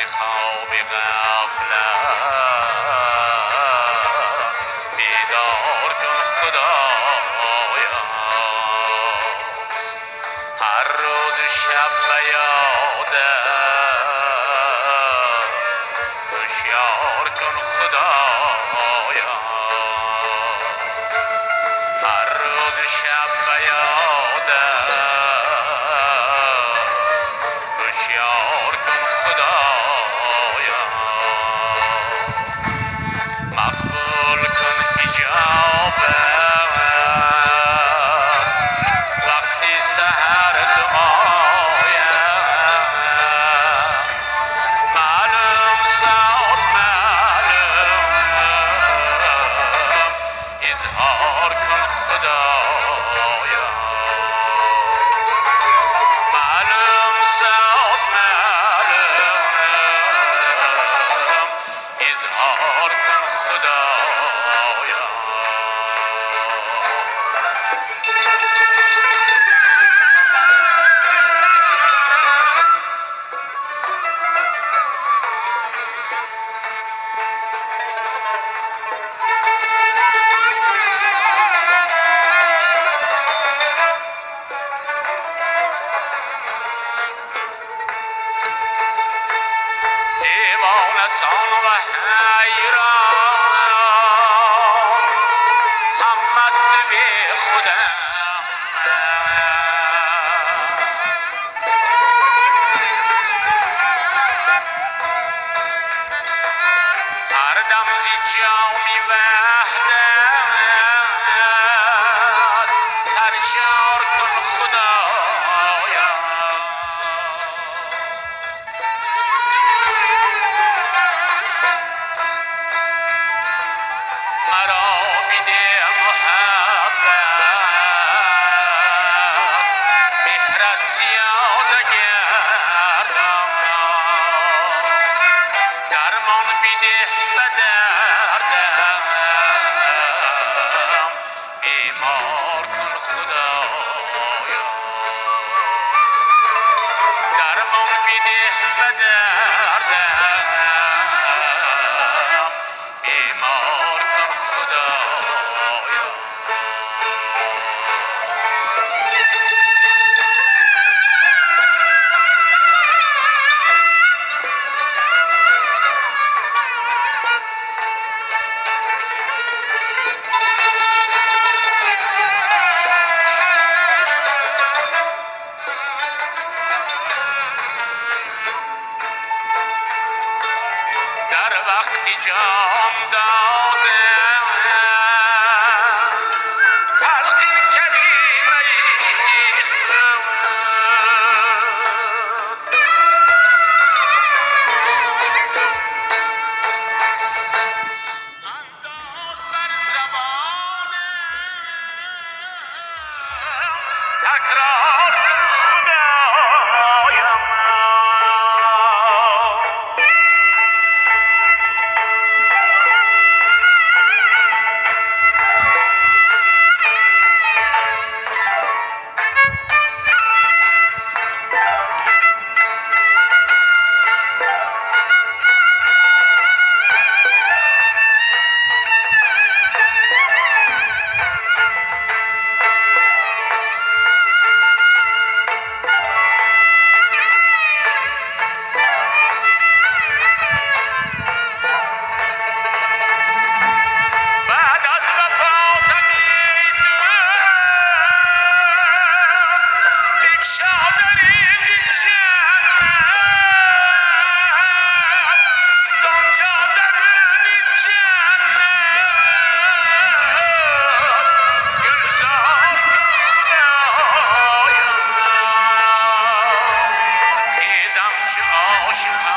خواب غفلت بیدار کن خدایا. هر روز شب به یادت هوشیار کن خدایا. هر روز شب به یادت هوشیار کن خدایا. مقبول کن اجابت وقتی سحر دعایم. معلوم ساز معلوم اظهار کن خدایا. معلوم ساز معلوم اظهار کن خدایا. دیوانه‌سان و حیران هم مست بی خودم. هر دم زی جامی وحدت سرشار کن خدایا. مرا بیده محبت مهرت زیاده گردم. درمان بیده به دردم بیمار کن خدایا. درمان بیده به دردم بیمار کن خدایا. در وقتی جام دادم تلقین کلمه خود. انداز بر زبانم تکرار کن خدایا. بعد از وفات میدونم بکشادنی زی جنت زانجا درونی جنت گلزار کن خدایا. خیزم چه عاشقم